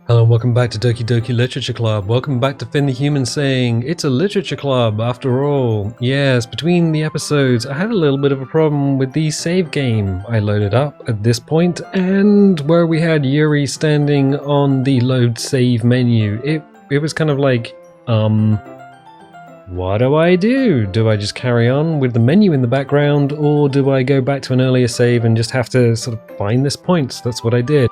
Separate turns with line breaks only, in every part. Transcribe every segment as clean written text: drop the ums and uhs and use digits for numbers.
Hello and welcome back to Doki Doki Literature Club. Welcome back to Finn the Human saying, it's a literature club after all. Yes, between the episodes I had a little bit of a problem with the save game I loaded up at this point, and where we had Yuri standing on the load save menu. It was kind of like, what do I do? Do I just carry on with the menu in the background, or do I go back to an earlier save and just have to sort of find this point? So that's what I did.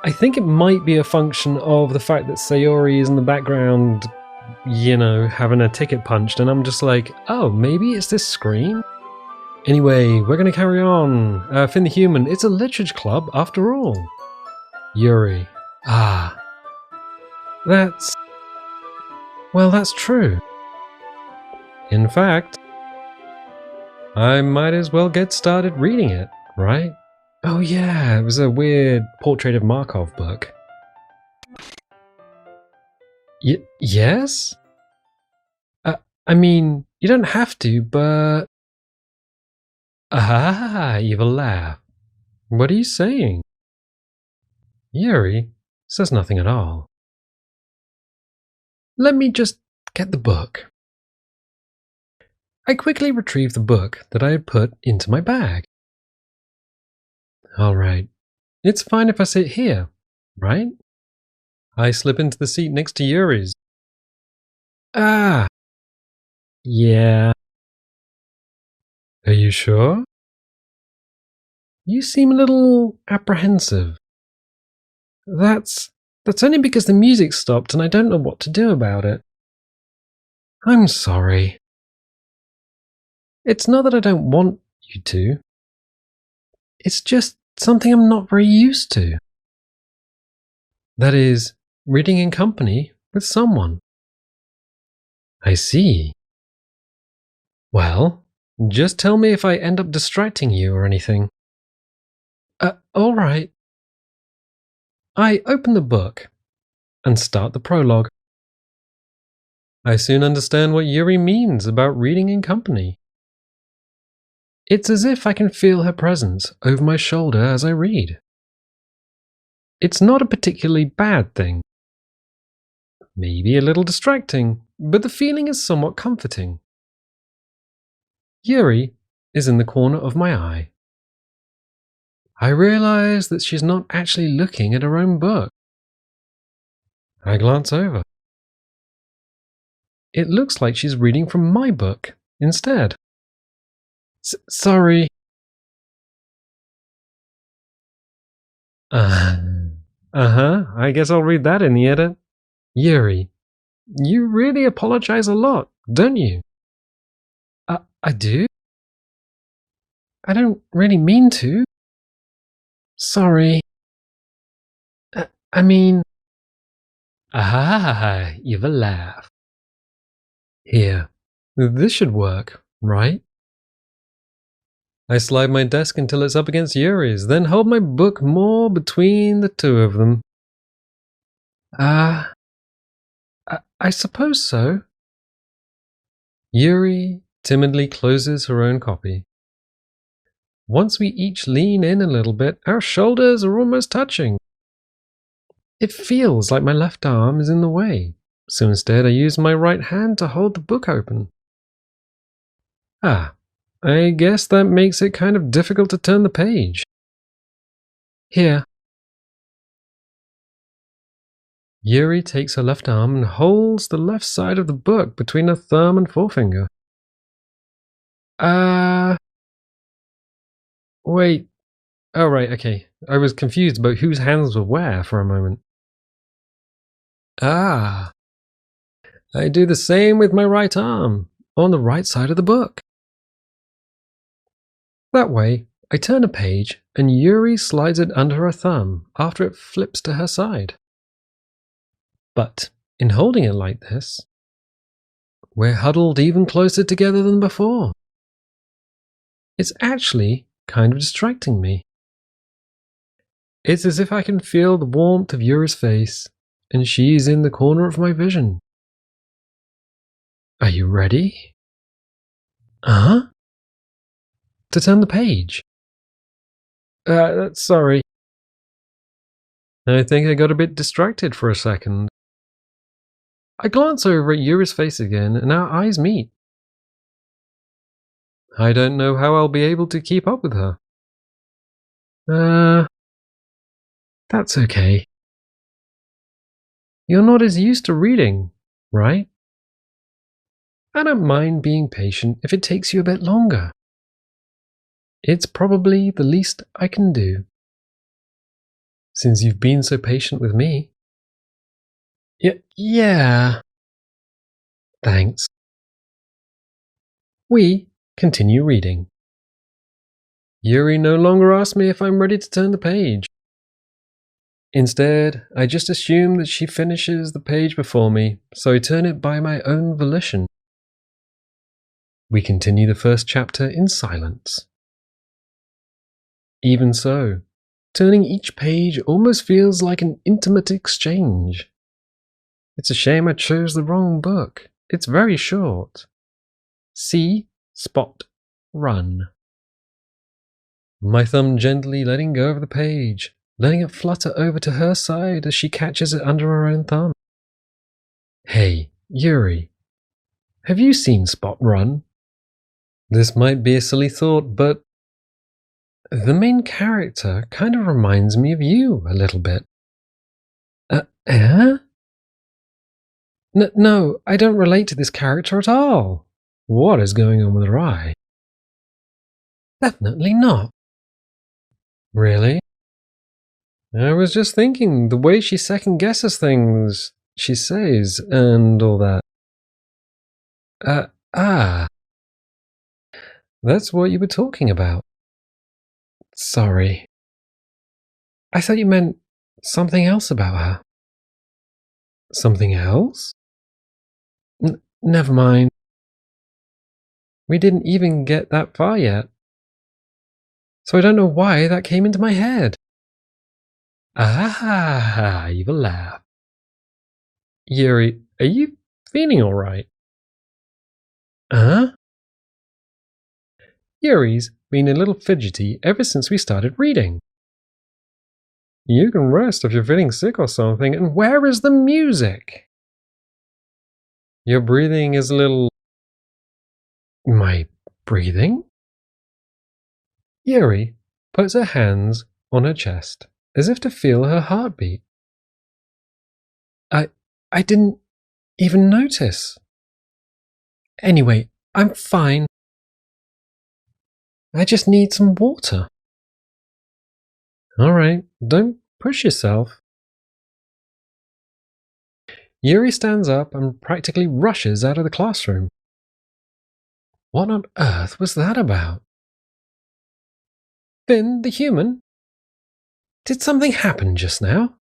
I think it might be a function of the fact that Sayori is in the background, you know, having a ticket punched, and I'm just like, oh, maybe it's this screen? Anyway, we're gonna carry on. Finn the Human, it's a literature club after all. Yuri. That's true. In fact, I might as well get started reading it, right? Oh yeah, it was a weird Portrait of Markov book. Yes? I mean, you don't have to, but... Ah, evil laugh. What are you saying? Yuri says nothing at all. Let me just get the book. I quickly retrieved the book that I had put into my bag. Alright, it's fine if I sit here, right? I slip into the seat next to Yuri's. Ah! Yeah. Are you sure? You seem a little apprehensive. That's only because the music stopped and I don't know what to do about it. I'm sorry. It's not that I don't want you to. It's just something I'm not very used to. That is, reading in company with someone. I see. Well, just tell me if I end up distracting you or anything. Alright. I open the book and start the prologue. I soon understand what Yuri means about reading in company. It's as if I can feel her presence over my shoulder as I read. It's not a particularly bad thing. Maybe a little distracting, but the feeling is somewhat comforting. Yuri is in the corner of my eye. I realize that she's not actually looking at her own book. I glance over. It looks like she's reading from my book instead. Sorry. I guess I'll read that in the edit. Yuri, you really apologize a lot, don't you? I do? I don't really mean to. Sorry. I mean... You've a laugh. Here, this should work, right? I slide my desk until it's up against Yuri's, then hold my book more between the two of them. I suppose so. Yuri timidly closes her own copy. Once we each lean in a little bit, our shoulders are almost touching. It feels like my left arm is in the way, so instead I use my right hand to hold the book open. I guess that makes it kind of difficult to turn the page. Here. Yuri takes her left arm and holds the left side of the book between her thumb and forefinger. Wait. Oh, right, okay. I was confused about whose hands were where for a moment. I do the same with my right arm, on the right side of the book. That way, I turn a page and Yuri slides it under her thumb after it flips to her side. But in holding it like this, we're huddled even closer together than before. It's actually kind of distracting me. It's as if I can feel the warmth of Yuri's face, and she's in the corner of my vision. Are you ready? To turn the page. Sorry. I think I got a bit distracted for a second. I glance over at Yuri's face again, and our eyes meet. I don't know how I'll be able to keep up with her. That's okay. You're not as used to reading, right? I don't mind being patient if it takes you a bit longer. It's probably the least I can do. Since you've been so patient with me. Yeah. Thanks. We continue reading. Yuri no longer asks me if I'm ready to turn the page. Instead, I just assume that she finishes the page before me, so I turn it by my own volition. We continue the first chapter in silence. Even so, turning each page almost feels like an intimate exchange. It's a shame I chose the wrong book. It's very short. See, spot, run. My thumb gently letting go of the page, letting it flutter over to her side as she catches it under her own thumb. Hey, Yuri, have you seen Spot run? This might be a silly thought, but the main character kind of reminds me of you a little bit. No, I don't relate to this character at all. What is going on with her eye? Definitely not. Really? I was just thinking, the way she second guesses things she says and all that. That's what you were talking about. Sorry. I thought you meant something else about her. Something else? Never mind. We didn't even get that far yet. So I don't know why that came into my head. Evil laugh. Yuri, are you feeling alright? Yuri's been a little fidgety ever since we started reading. You can rest if you're feeling sick or something, and where is the music? Your breathing is a little... My breathing? Yuri puts her hands on her chest, as if to feel her heartbeat. I didn't even notice. Anyway, I'm fine. I just need some water. Alright, don't push yourself. Yuri stands up and practically rushes out of the classroom. What on earth was that about? Finn, the human? Did something happen just now?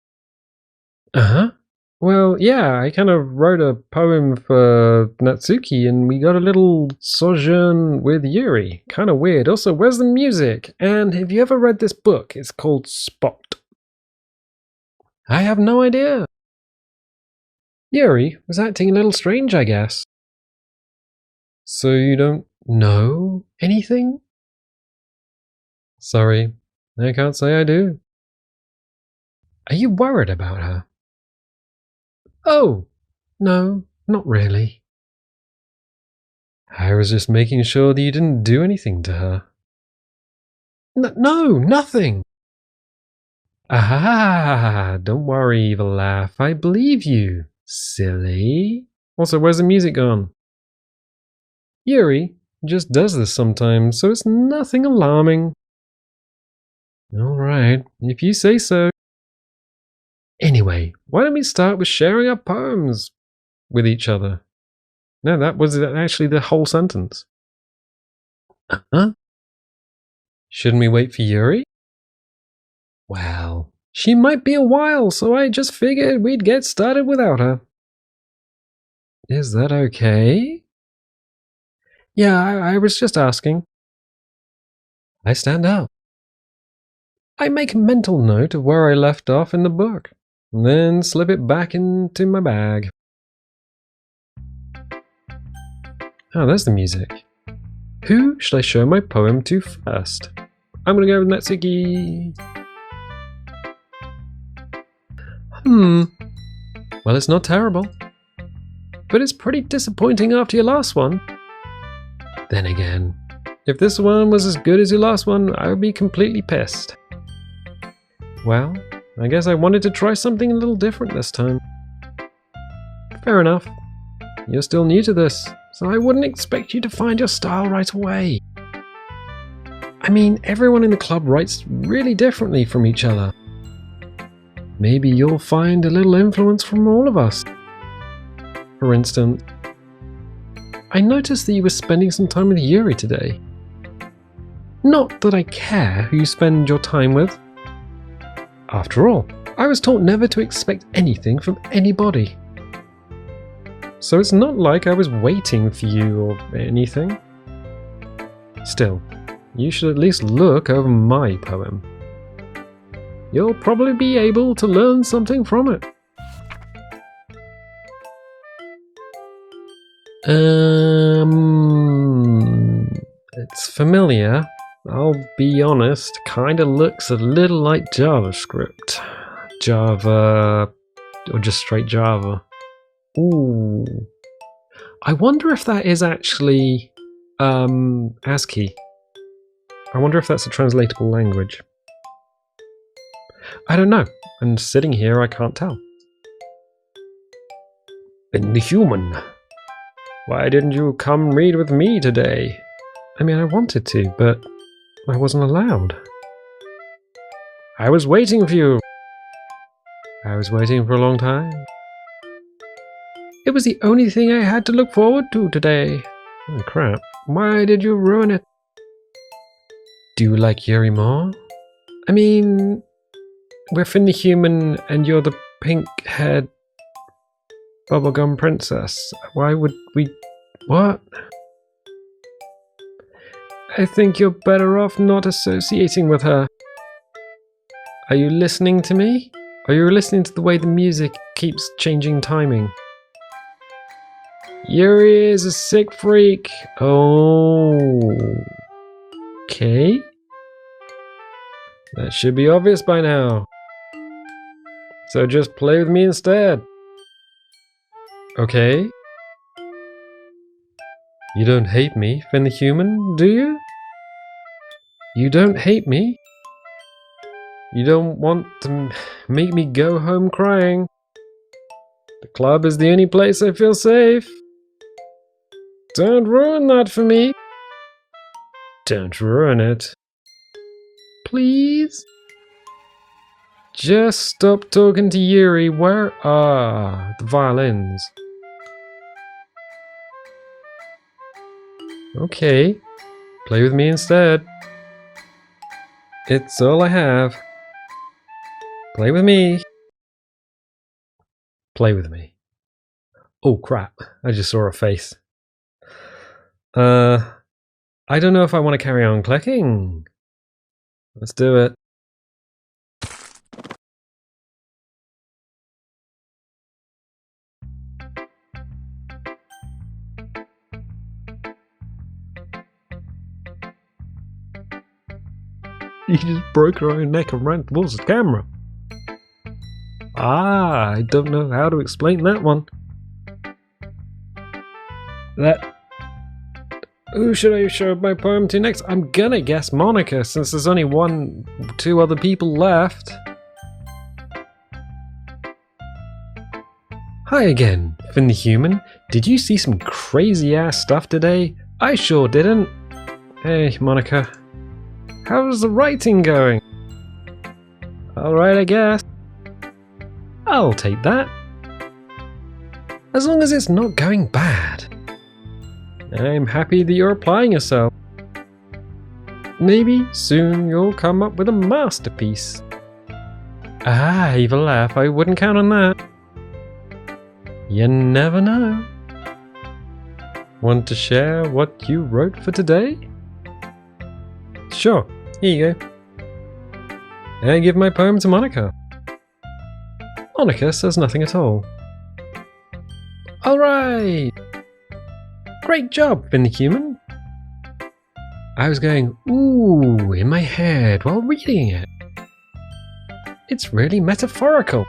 Well, yeah, I kind of wrote a poem for Natsuki and we got a little sojourn with Yuri. Kind of weird. Also, where's the music? And have you ever read this book? It's called Spot. I have no idea. Yuri was acting a little strange, I guess. So you don't know anything? Sorry, I can't say I do. Are you worried about her? Oh, no, not really. I was just making sure that you didn't do anything to her. No, nothing. Don't worry, evil laugh. I believe you, silly. Also, where's the music gone? Yuri just does this sometimes, so it's nothing alarming. Alright, if you say so. Anyway, why don't we start with sharing our poems with each other? No, that was actually the whole sentence. Shouldn't we wait for Yuri? Well, she might be a while, so I just figured we'd get started without her. Is that okay? Yeah, I was just asking. I stand up. I make a mental note of where I left off in the book, then slip it back into my bag. Oh, there's the music. Who should I show my poem to first? I'm gonna go with Natsuki. Well, it's not terrible. But it's pretty disappointing after your last one. Then again, if this one was as good as your last one, I would be completely pissed. Well, I guess I wanted to try something a little different this time. Fair enough. You're still new to this, so I wouldn't expect you to find your style right away. I mean, everyone in the club writes really differently from each other. Maybe you'll find a little influence from all of us. For instance, I noticed that you were spending some time with Yuri today. Not that I care who you spend your time with. After all, I was taught never to expect anything from anybody. So it's not like I was waiting for you or anything. Still, you should at least look over my poem. You'll probably be able to learn something from it. It's familiar. I'll be honest, kinda looks a little like JavaScript. Java, or just straight Java. Ooh. I wonder if that is actually, ASCII. I wonder if that's a translatable language. I don't know, and sitting here I can't tell. Inhuman. Why didn't you come read with me today? I mean, I wanted to, but I wasn't allowed. I was waiting for you. I was waiting for a long time. It was the only thing I had to look forward to today. Oh crap, why did you ruin it? Do you like Yuri more? I mean, we're Finn the Human and you're the pink-haired bubblegum princess. Why would we... What? I think you're better off not associating with her. Are you listening to me? Are you listening to the way the music keeps changing timing? Yuri is a sick freak. Oh. Okay. That should be obvious by now. So just play with me instead. Okay. You don't hate me, Finn the Human, do you? You don't hate me? You don't want to make me go home crying? The club is the only place I feel safe. Don't ruin that for me. Don't ruin it. Please? Just stop talking to Yuri. Where are the violins? Okay, play with me instead. It's all I have. Play with me. Play with me. Oh crap, I just saw a face. I don't know if I want to carry on clicking. Let's do it. You just broke your own neck and ran towards the camera. Ah, I don't know how to explain that one. Who should I show my poem to next? I'm gonna guess Monica, since there's only two other people left. Hi again, Finn the Human. Did you see some crazy ass stuff today? I sure didn't. Hey, Monica. How's the writing going? Alright, I guess. I'll take that. As long as it's not going bad. I'm happy that you're applying yourself. Maybe soon you'll come up with a masterpiece. Ah, evil laugh, I wouldn't count on that. You never know. Want to share what you wrote for today? Sure, here you go. I give my poem to Monica. Monica says nothing at all. Alright! Great job, Finn the Human. I was going, ooh, in my head while reading it. It's really metaphorical.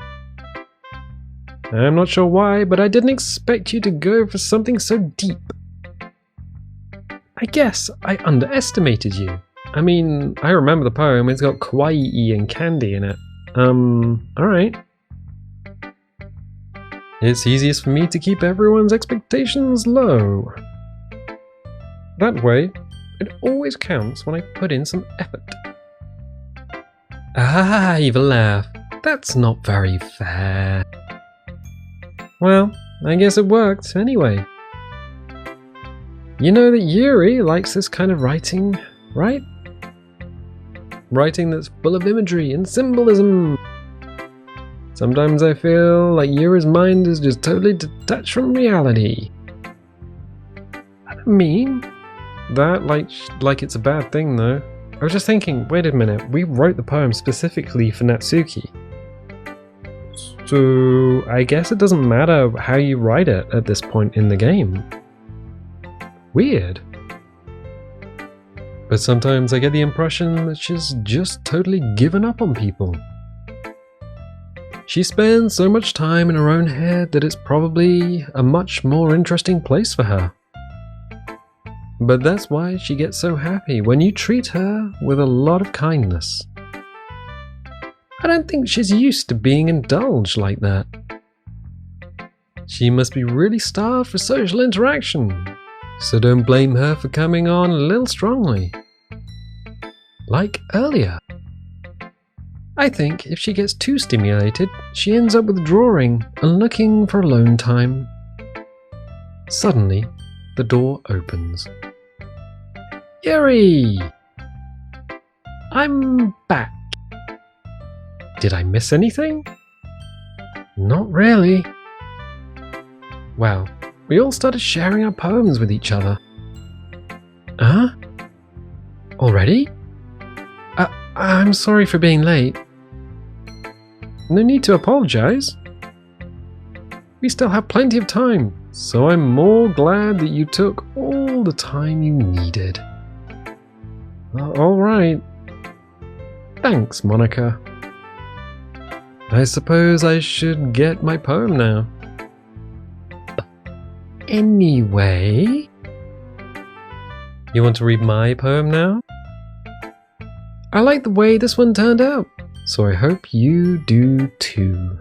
I'm not sure why, but I didn't expect you to go for something so deep. I guess I underestimated you. I mean, I remember the poem, it's got kawaii and candy in it. Alright. It's easiest for me to keep everyone's expectations low. That way, it always counts when I put in some effort. Ah, evil laugh. That's not very fair. Well, I guess it worked anyway. You know that Yuri likes this kind of writing, right? Writing that's full of imagery and symbolism. Sometimes I feel like Yuri's mind is just totally detached from reality. I don't mean that like it's a bad thing though. I was just thinking, wait a minute, we wrote the poem specifically for Natsuki. So I guess it doesn't matter how you write it at this point in the game. Weird. But sometimes I get the impression that she's just totally given up on people. She spends so much time in her own head that it's probably a much more interesting place for her. But that's why she gets so happy when you treat her with a lot of kindness. I don't think she's used to being indulged like that. She must be really starved for social interaction, so don't blame her for coming on a little strongly. Like earlier. I think if she gets too stimulated, she ends up withdrawing and looking for alone time. Suddenly, the door opens. Yuri! I'm back. Did I miss anything? Not really. Well, we all started sharing our poems with each other. Huh? Already? I'm sorry for being late. No need to apologize. We still have plenty of time, so I'm more glad that you took all the time you needed. Alright. Thanks, Monica. I suppose I should get my poem now. Anyway... You want to read my poem now? I like the way this one turned out, so I hope you do too.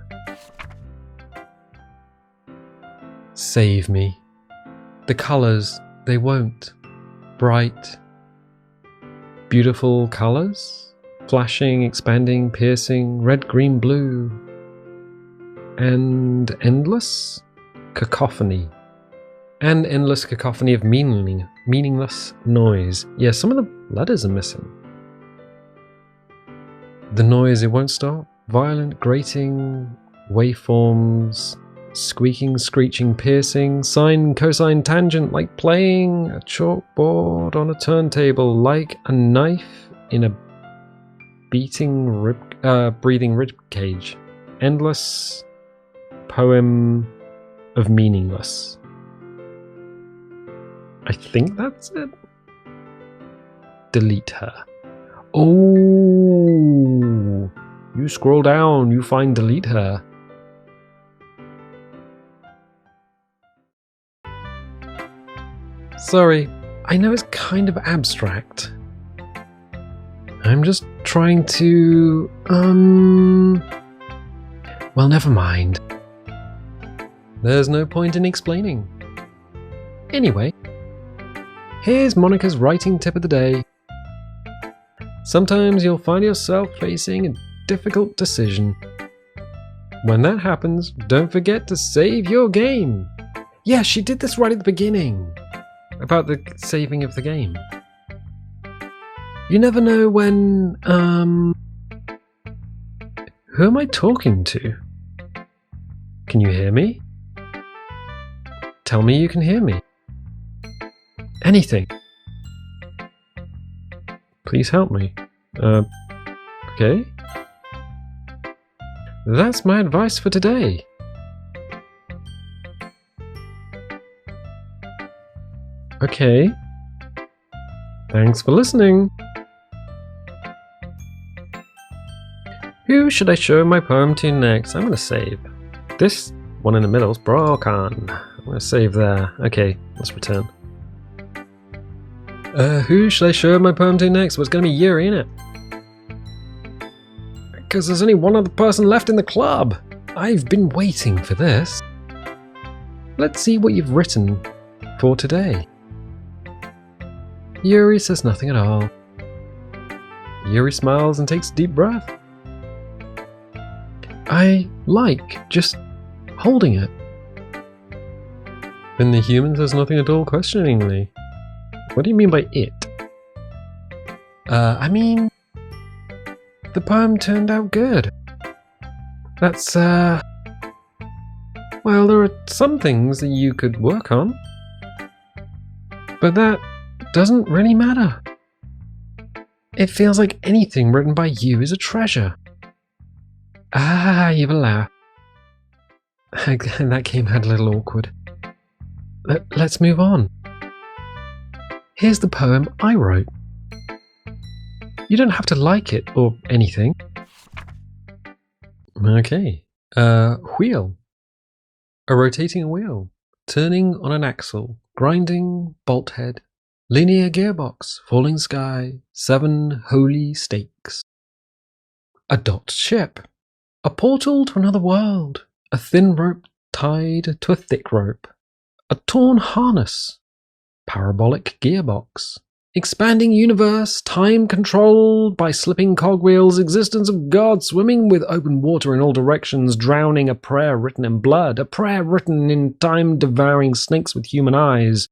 Save me. The colours, they won't. Bright, beautiful colours. Flashing, expanding, piercing, red, green, blue. And endless cacophony. An endless cacophony of meaningless noise. Yeah, some of the letters are missing. The noise, it won't stop. Violent, grating, waveforms, squeaking, screeching, piercing, sine, cosine, tangent, like playing a chalkboard on a turntable, like a knife in a breathing rib cage. Endless poem of meaningless. I think that's it. Delete her. Oh, you scroll down, you find delete her. Sorry, I know it's kind of abstract. I'm just trying to, well, never mind. There's no point in explaining. Anyway, here's Monica's writing tip of the day. Sometimes you'll find yourself facing a difficult decision. When that happens, don't forget to save your game. Yeah, she did this right at the beginning. About the saving of the game. You never know when, who am I talking to? Can you hear me? Tell me you can hear me. Anything. Please help me. Okay. That's my advice for today. Okay. Thanks for listening. Who should I show my poem to next? I'm gonna save. This one in the middle is broken. I'm going to save there. Okay, let's return. Who should I show my poem to next? Well, it's going to be Yuri, innit? Because there's only one other person left in the club. I've been waiting for this. Let's see what you've written for today. Yuri says nothing at all. Yuri smiles and takes a deep breath. I like just holding it. Then the human says nothing at all, questioningly. What do you mean by it? I mean, the poem turned out good. That's, well, there are some things that you could work on. But that doesn't really matter. It feels like anything written by you is a treasure. Ah, you have a laugh. That came out a little awkward. Let's move on. Here's the poem I wrote. You don't have to like it or anything. Okay. Wheel. A rotating wheel. Turning on an axle. Grinding bolt head. Linear gearbox. Falling sky. 7 holy stakes. A docked ship. A portal to another world. A thin rope tied to a thick rope. A torn harness. Parabolic gearbox. Expanding universe, time controlled by slipping cogwheels, existence of God swimming with open water in all directions, drowning, a prayer written in blood, a prayer written in time-devouring snakes with human eyes.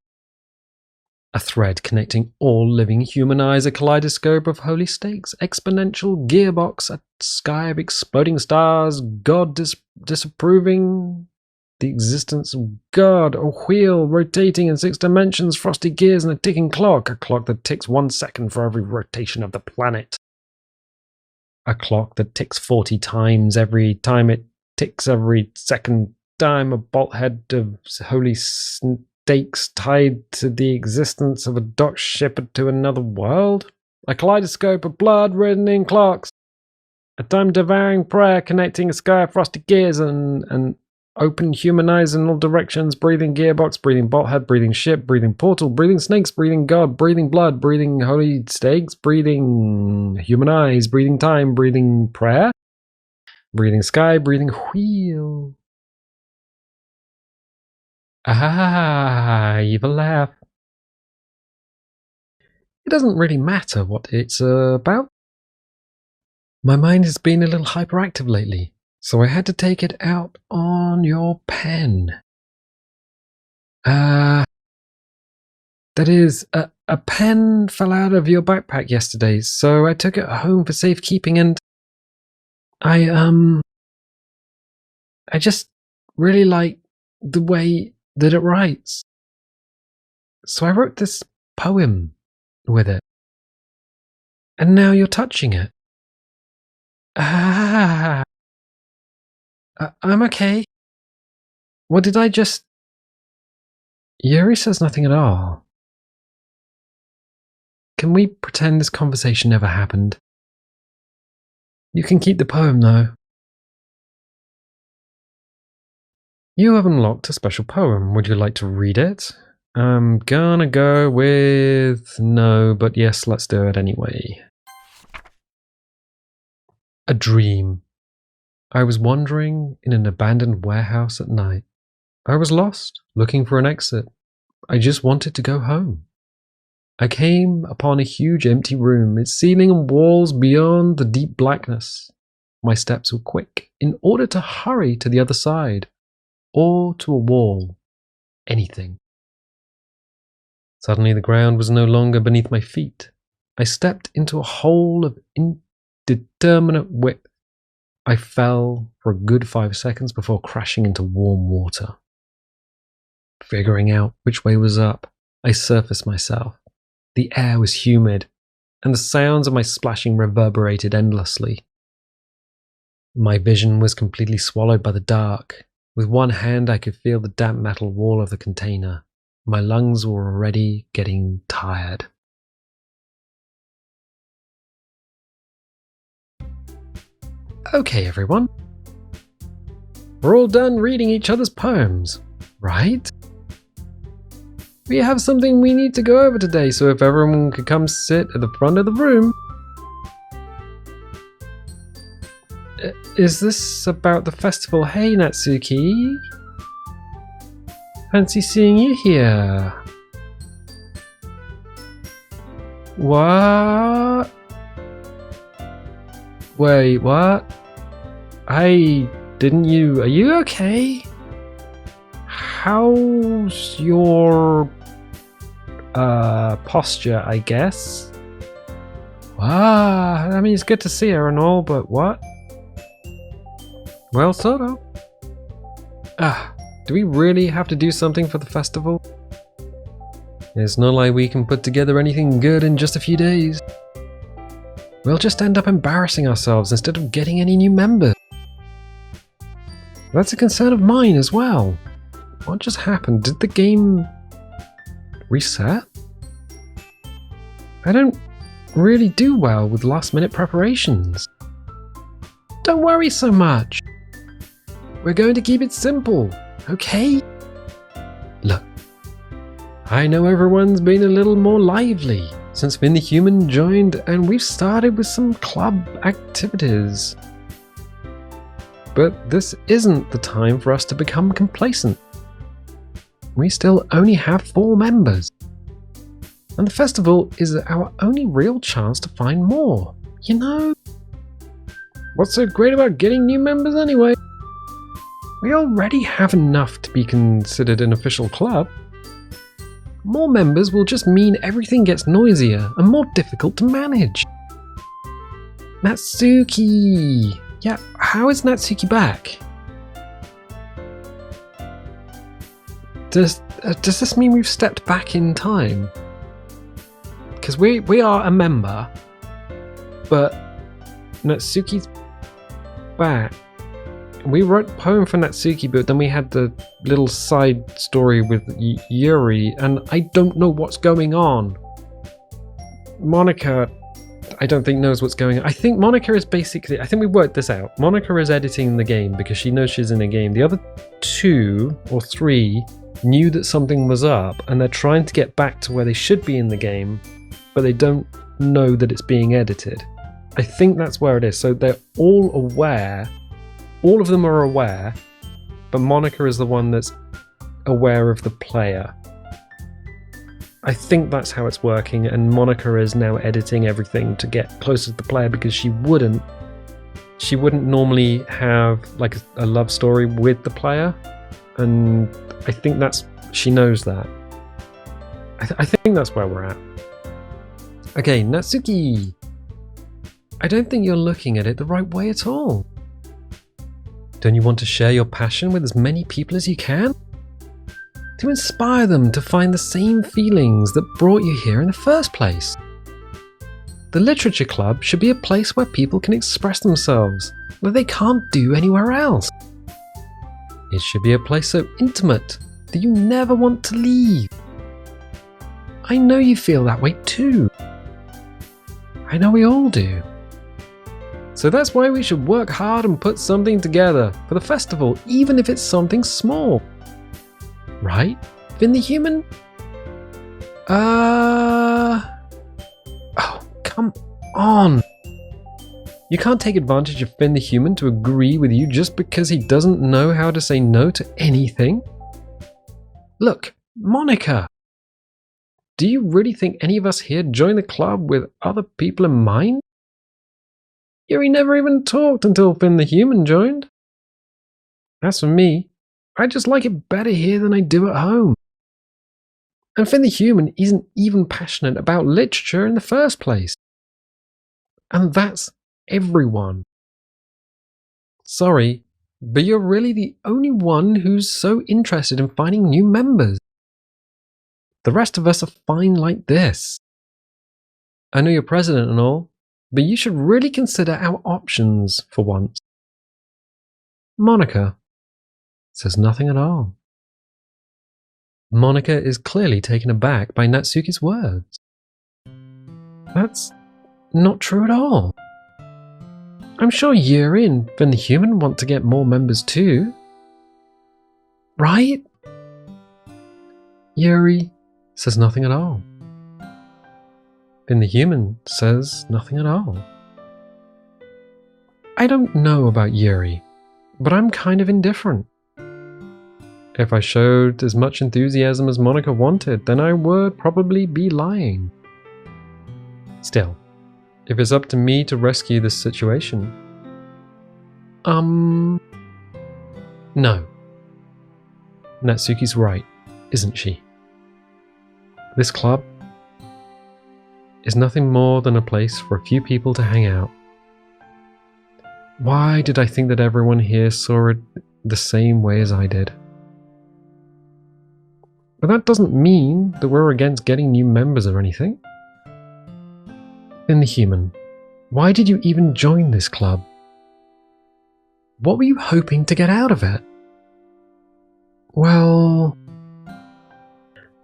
A thread connecting all living human eyes, a kaleidoscope of holy stakes, exponential gearbox, a sky of exploding stars, God disapproving the existence of God, a wheel rotating in 6 dimensions, frosty gears and a ticking clock, a clock that ticks 1 second for every rotation of the planet. A clock that ticks 40 times every time it ticks every second time, a bolt head of holy stakes tied to the existence of a docked ship to another world, a kaleidoscope of blood written in clocks, a time-devouring prayer connecting a sky of frosty gears and open human eyes in all directions, breathing gearbox, breathing bolt head, breathing ship, breathing portal, breathing snakes, breathing God, breathing blood, breathing holy stakes, breathing human eyes, breathing time, breathing prayer, breathing sky, breathing wheel. Ah, you've a laugh. It doesn't really matter what it's about. My mind has been a little hyperactive lately, so I had to take it out on your pen. That is, a pen fell out of your backpack yesterday, so I took it home for safekeeping and I just really like the way that it writes. So I wrote this poem with it. And now you're touching it. Ah, I'm okay. What did I just... Yuri says nothing at all. Can we pretend this conversation never happened? You can keep the poem, though. You have unlocked a special poem. Would you like to read it? I'm gonna go with no, but yes, let's do it anyway. A dream. I was wandering in an abandoned warehouse at night. I was lost, looking for an exit. I just wanted to go home. I came upon a huge empty room, its ceiling and walls beyond the deep blackness. My steps were quick, in order to hurry to the other side, or to a wall. Anything. Suddenly the ground was no longer beneath my feet. I stepped into a hole of indeterminate width. I fell for a good 5 seconds before crashing into warm water. Figuring out which way was up, I surfaced myself. The air was humid, and the sounds of my splashing reverberated endlessly. My vision was completely swallowed by the dark. With one hand I could feel the damp metal wall of the container. My lungs were already getting tired. Okay, everyone. We're all done reading each other's poems, right? We have something we need to go over today, so if everyone could come sit at the front of the room. Is this about the festival? Hey, Natsuki. Fancy seeing you here. What? Wait, what? Hey, are you okay? How's your posture, I guess? I mean, it's good to see her and all, but what? Well, sort of. Do we really have to do something for the festival? It's not like we can put together anything good in just a few days. We'll just end up embarrassing ourselves instead of getting any new members. That's a concern of mine as well. What just happened? Did the game reset? I don't really do well with last-minute preparations. Don't worry so much. We're going to keep it simple, okay? Look, I know everyone's been a little more lively since Finn the Human joined, and we've started with some club activities. But this isn't the time for us to become complacent. We still only have 4 members. And the festival is our only real chance to find more, you know? What's so great about getting new members anyway? We already have enough to be considered an official club. More members will just mean everything gets noisier and more difficult to manage. Natsuki! Yeah, how is Natsuki back? Does this mean we've stepped back in time? Because we are a member, but Natsuki's back. We wrote a poem for Natsuki, but then we had the little side story with Yuri, and I don't know what's going on. Monica, I don't think knows what's going on. I think Monica is basically, I think we worked this out. Monica is editing the game because she knows she's in a game. The other 2 or 3 knew that something was up, and they're trying to get back to where they should be in the game, but they don't know that it's being edited. I think that's where it is. So they're all aware. All of them are aware, but Monica is the one that's aware of the player. I think that's how it's working, and Monica is now editing everything to get closer to the player because she wouldn't normally have like a love story with the player, and I think she knows that. I think that's where we're at. Okay, Natsuki. I don't think you're looking at it the right way at all. Don't you want to share your passion with as many people as you can? To inspire them to find the same feelings that brought you here in the first place. The Literature Club should be a place where people can express themselves, that they can't do anywhere else. It should be a place so intimate that you never want to leave. I know you feel that way too. I know we all do. So that's why we should work hard and put something together for the festival, even if it's something small. Right? Finn the Human? Oh, come on. You can't take advantage of Finn the Human to agree with you just because he doesn't know how to say no to anything. Look, Monica. Do you really think any of us here joined the club with other people in mind? Yuri never even talked until Finn the Human joined. As for me, I just like it better here than I do at home. And Finn the Human isn't even passionate about literature in the first place. And that's everyone. Sorry, but you're really the only one who's so interested in finding new members. The rest of us are fine like this. I know you're president and all, but you should really consider our options for once. Monica says nothing at all. Monica is clearly taken aback by Natsuki's words. That's not true at all. I'm sure Yuri and Finn the Human want to get more members too. Right? Yuri says nothing at all. Then the human says nothing at all. I don't know about Yuri, but I'm kind of indifferent. If I showed as much enthusiasm as Monica wanted, then I would probably be lying. Still, if it's up to me to rescue this situation... No. Natsuki's right, isn't she? This club is nothing more than a place for a few people to hang out. Why did I think that everyone here saw it the same way as I did? But that doesn't mean that we're against getting new members or anything. Then the human, why did you even join this club? What were you hoping to get out of it? Well,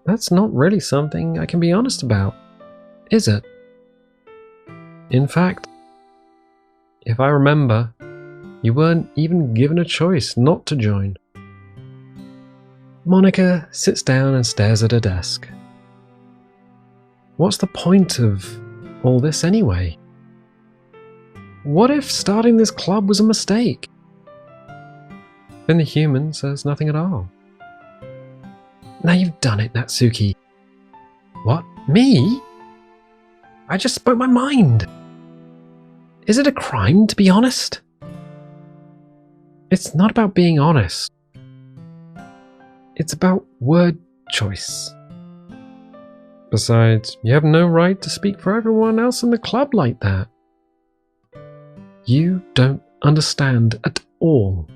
that's not really something I can be honest about, is it? In fact, if I remember, you weren't even given a choice not to join. Monica sits down and stares at her desk. What's the point of all this anyway? What if starting this club was a mistake? Then the human says nothing at all. Now you've done it, Natsuki. What? Me? I just spoke my mind. Is it a crime to be honest? It's not about being honest. It's about word choice. Besides, you have no right to speak for everyone else in the club like that. You don't understand at all.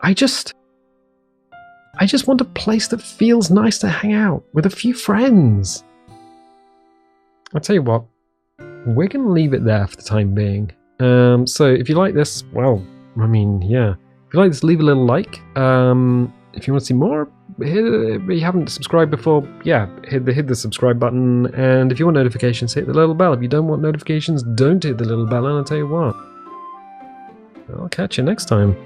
I just want a place that feels nice to hang out with a few friends. I'll tell you what, we're going to leave it there for the time being. So if you like this, well, I mean, yeah. If you like this, leave a little like. If you want to see more, if you haven't subscribed before, yeah, hit the subscribe button. And if you want notifications, hit the little bell. If you don't want notifications, don't hit the little bell. And I'll tell you what, I'll catch you next time.